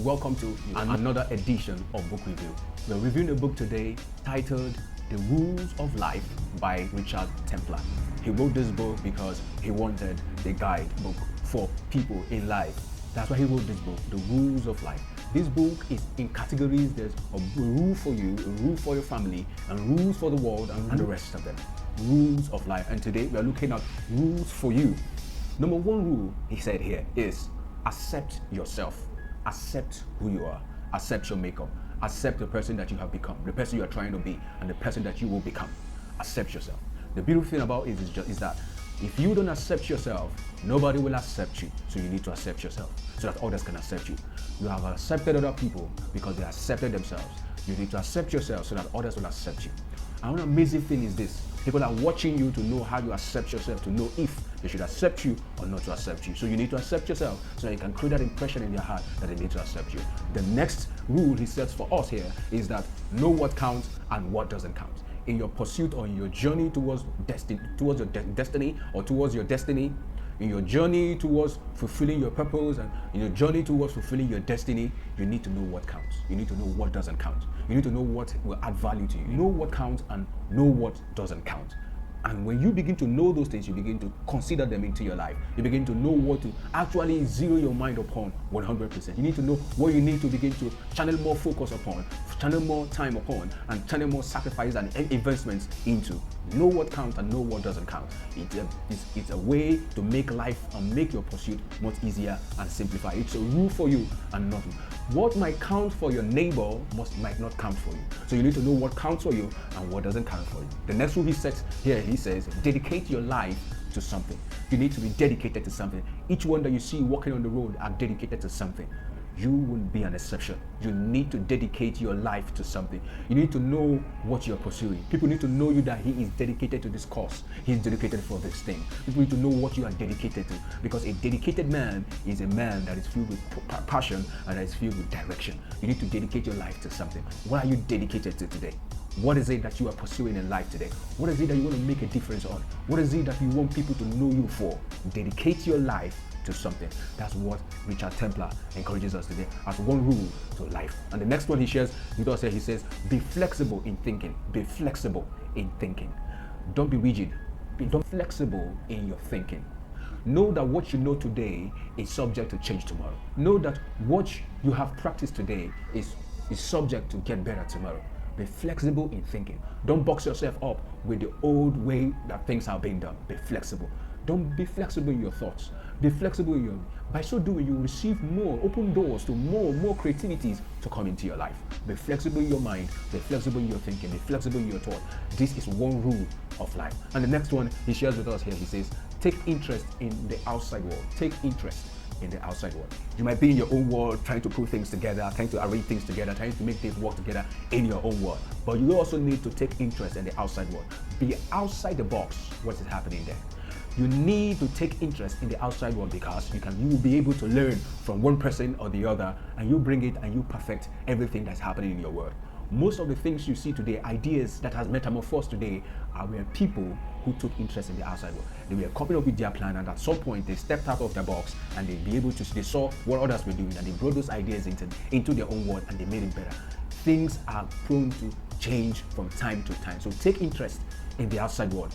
welcome to another edition of Book Review. We're reviewing a book today titled The Rules of Life by Richard Templar. He wrote this book because he wanted a guidebook for people in life. That's why he wrote this book, The Rules of Life. This book is in categories. There's a rule for you, a rule for your family, and rules for the world, and the rest of them. Rules of life. And today we are looking at rules for you. Number one rule, he said here, is accept yourself. Accept who you are. Accept your makeup. Accept the person that you have become, the person you are trying to be, and the person that you will become. Accept yourself. The beautiful thing about it is that if you don't accept yourself, nobody will accept you. So you need to accept yourself so that others can accept you. You have accepted other people because they accepted themselves. You need to accept yourself so that others will accept you. And one amazing thing is this. People are watching you to know how you accept yourself, to know if they should accept you or not to accept you. So you need to accept yourself so that you can create that impression in their heart that they need to accept you. The next rule he sets for us here is that know what counts and what doesn't count. In your pursuit or in your journey towards destiny, in your journey towards fulfilling your purpose, and in your journey towards fulfilling your destiny, you need to know what counts. You need to know what doesn't count. You need to know what will add value to you. Know what counts and know what doesn't count. And when you begin to know those things, you begin to consider them into your life. You begin to know what to actually zero your mind upon 100%. You need to know what you need to begin to channel more focus upon, channel more time upon, and channel more sacrifice and investments into. Know what counts and know what doesn't count. It's a way to make life and make your pursuit much easier and simplify. It's a rule for you and not what might count for your neighbor might not count for you. So you need to know what counts for you and what doesn't count for you. The next rule he sets here, he says, dedicate your life to something. You need to be dedicated to something. Each one that you see walking on the road are dedicated to something. You will be an exception. You need to dedicate your life to something. You need to know what you're pursuing. People need to know you that he is dedicated to this cause. He's dedicated for this thing. People need to know what you are dedicated to, because a dedicated man is a man that is filled with passion and that is filled with direction. You need to dedicate your life to something. What are you dedicated to today? What is it that you are pursuing in life today? What is it that you want to make a difference on? What is it that you want people to know you for? Dedicate your life to something. That's what Richard Templar encourages us today as one rule to life. And the next one he shares with us here, he says, be flexible in thinking. Be flexible in thinking. Don't be rigid. Be flexible in your thinking. Know that what you know today is subject to change tomorrow. Know that what you have practiced today is subject to get better tomorrow. Be flexible in thinking. Don't box yourself up with the old way that things are being done. Be flexible. Don't be flexible in your thoughts. Be flexible in your. By so doing, you will receive more, open doors to more creativities to come into your life. Be flexible in your mind. Be flexible in your thinking. Be flexible in your thought. This is one rule of life. And the next one he shares with us here, he says, take interest in the outside world. Take interest in the outside world. You might be in your own world, trying to put things together, trying to arrange things together, trying to make things work together in your own world. But you also need to take interest in the outside world. Be outside the box. What is happening there? You need to take interest in the outside world because you will be able to learn from one person or the other, and you bring it and you perfect everything that's happening in your world. Most of the things you see today, ideas that has metamorphosed today, are where people who took interest in the outside world. They were coming up with their plan, and at some point they stepped out of the box and they saw what others were doing, and they brought those ideas into their own world and they made it better. Things are prone to change from time to time. So take interest in the outside world.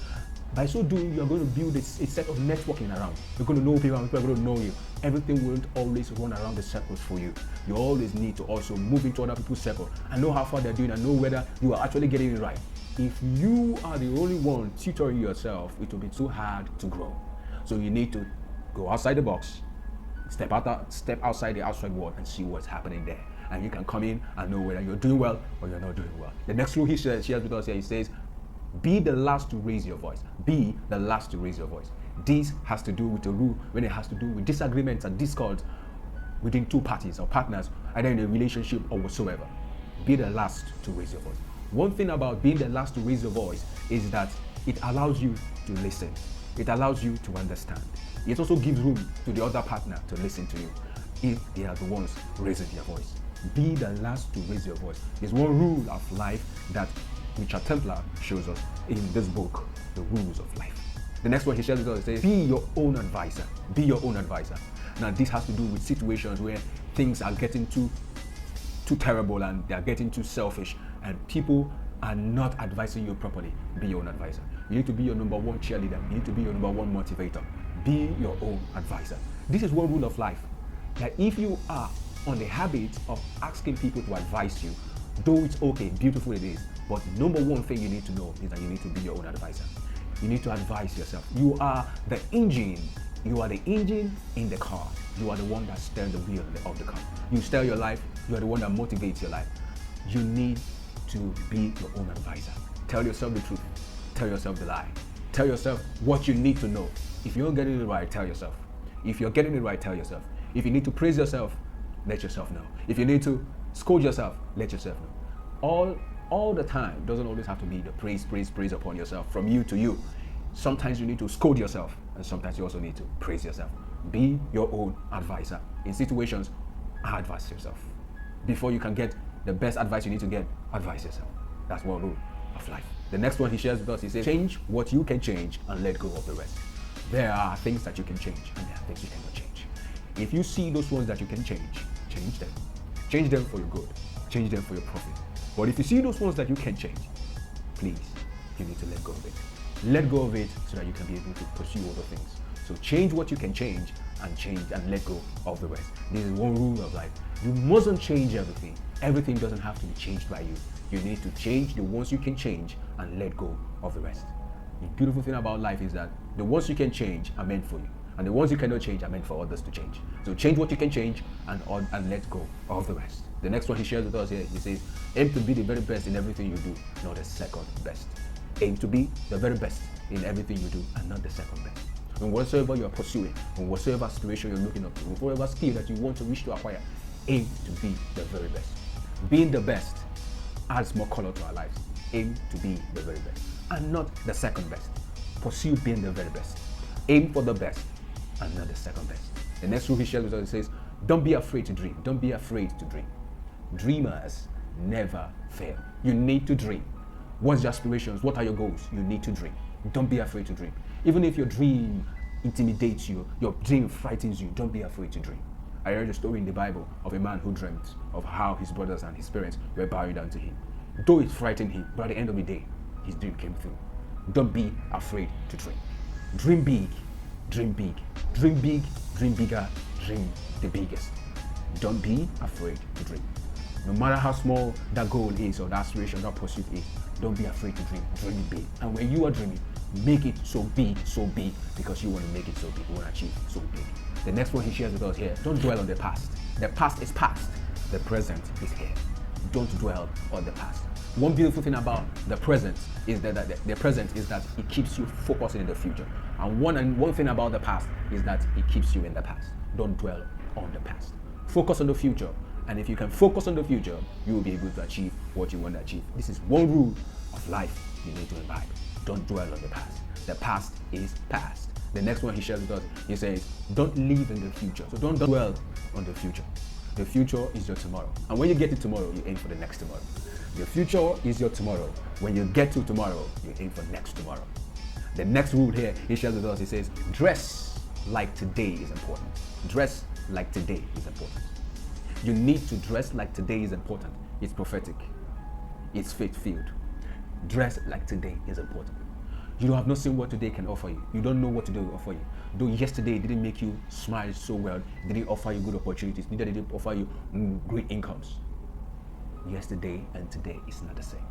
By so doing, you are going to build a set of networking around. You're going to know people and people are going to know you. Everything won't always run around the circles for you. You always need to also move into other people's circle and know how far they're doing and know whether you are actually getting it right. If you are the only one tutoring yourself, it will be too hard to grow. So you need to go outside the box, step outside the outside world and see what's happening there. And you can come in and know whether you're doing well or you're not doing well. The next rule he shares with us here, he says, be the last to raise your voice. Be the last to raise your voice. This has to do with a rule when it has to do with disagreements and discords within two parties or partners, either in a relationship or whatsoever. Be the last to raise your voice. One thing about being the last to raise your voice is that it allows you to listen. It allows you to understand. It also gives room to the other partner to listen to you if they are the ones raising their voice. Be the last to raise your voice. It's one rule of life that Richard Templar shows us in this book, The Rules of Life. The next one he shares with us says, be your own advisor. Be your own advisor. Now, this has to do with situations where things are getting too terrible and they are getting too selfish and people are not advising you properly, be your own advisor. You need to be your number one cheerleader. You need to be your number one motivator. Be your own advisor. This is one rule of life. That if you are on the habit of asking people to advise you, though it's okay, beautiful it is, but number one thing you need to know is that you need to be your own advisor. You need to advise yourself. You are the engine. You are the engine in the car. You are the one that steers the wheel of the car. You steer your life. You are the one that motivates your life. You need to be your own advisor. Tell yourself the truth. Tell yourself the lie. Tell yourself what you need to know. If you're not getting it right, tell yourself. If you're getting it right, tell yourself. If you need to praise yourself, let yourself know. If you need to scold yourself, let yourself know. All the time doesn't always have to be the praise upon yourself from you to you. Sometimes you need to scold yourself, and sometimes you also need to praise yourself. Be your own advisor. In situations, advise yourself. Before you can get the best advice you need to get, advise yourself. That's one rule of life. The next one he shares with us, he says, change what you can change and let go of the rest. There are things that you can change and there are things you cannot change. If you see those ones that you can change, change them. Change them for your good. Change them for your profit. But if you see those ones that you can change, please, you need to let go of it. Let go of it so that you can be able to pursue other things. So change what you can change and let go of the rest. This is one rule of life. You mustn't change everything. Everything doesn't have to be changed by you. You need to change the ones you can change and let go of the rest. The beautiful thing about life is that the ones you can change are meant for you. And the ones you cannot change are meant for others to change. So change what you can change and let go of the rest. The next one he shares with us here, he says, aim to be the very best in everything you do, not the second best. Aim to be the very best in everything you do and not the second best. In whatsoever you are pursuing, in whatsoever aspiration you're looking up to, in whatever skill that you want to reach to acquire, aim to be the very best. Being the best adds more color to our lives. Aim to be the very best and not the second best. Pursue being the very best. Aim for the best and not the second best. The next rule he shares with us, he says, don't be afraid to dream. Don't be afraid to dream. Dreamers never fail. You need to dream. What's your aspirations? What are your goals? You need to dream. Don't be afraid to dream. Even if your dream intimidates you, your dream frightens you, don't be afraid to dream. I heard a story in the Bible of a man who dreamt of how his brothers and his parents were bowing down to him. Though it frightened him, but at the end of the day, his dream came through. Don't be afraid to dream. Dream big, dream big, dream big, dream bigger, dream the biggest. Don't be afraid to dream. No matter how small that goal is or that aspiration, that pursuit is, don't be afraid to dream. Dream big. And when you are dreaming, make it so big, because you want to make it so big, you want to achieve so big. The next one he shares with us here, don't dwell on the past. The past is past. The present is here. Don't dwell on the past. One beautiful thing about the present is that it keeps you focusing in the future. And one thing about the past is that it keeps you in the past. Don't dwell on the past. Focus on the future. And if you can focus on the future, you will be able to achieve what you want to achieve. This is one rule of life you need to imbibe. Don't dwell on the past. The past is past. The next one he shares with us, he says, don't live in the future. So don't dwell on the future. The future is your tomorrow. And when you get to tomorrow, you aim for the next tomorrow. The future is your tomorrow. When you get to tomorrow, you aim for next tomorrow. The next rule here he shares with us, he says, dress like today is important. Dress like today is important. You need to dress like today is important. It's prophetic. It's faith-filled. Dress like today is important. You have not seen what today can offer you. You don't know what today will offer you. Though yesterday didn't make you smile so well, didn't offer you good opportunities, neither did it offer you great incomes. Yesterday and today is not the same.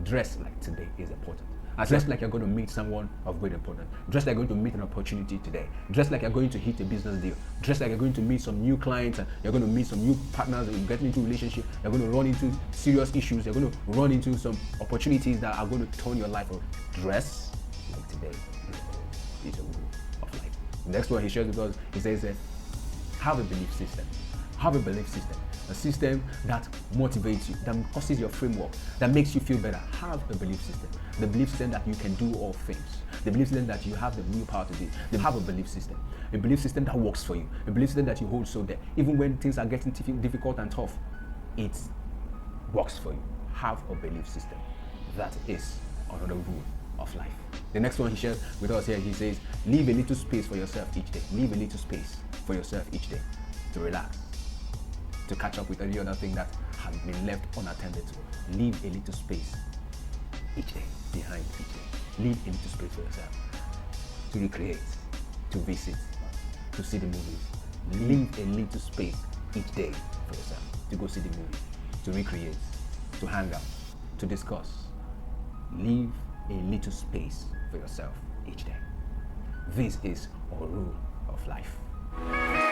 Dress like today is important. Dress like you're going to meet someone of great importance. Dress like you're going to meet an opportunity today. Dress like you're going to hit a business deal. Dress like you're going to meet some new clients and you're going to meet some new partners and you get into a relationship. You're going to run into serious issues. You're going to run into some opportunities that are going to turn your life around. Dress like today is a rule of life. The next one he shares with us, he says, have a belief system. Have a belief system. A system that motivates you, that causes your framework, that makes you feel better. Have a belief system. The belief system that you can do all things. The belief system that you have the willpower to do. They have a belief system. A belief system that works for you. A belief system that you hold so that even when things are getting difficult and tough, it works for you. Have a belief system. That is another rule of life. The next one he shares with us here, he says, leave a little space for yourself each day. Leave a little space for yourself each day to relax, to catch up with any other thing that has been left unattended to. Leave a little space each day, behind each day. Leave a little space for yourself to recreate, to visit, to see the movies. Leave a little space each day for yourself to go see the movie, to recreate, to hang out, to discuss. Leave a little space for yourself each day. This is our rule of life.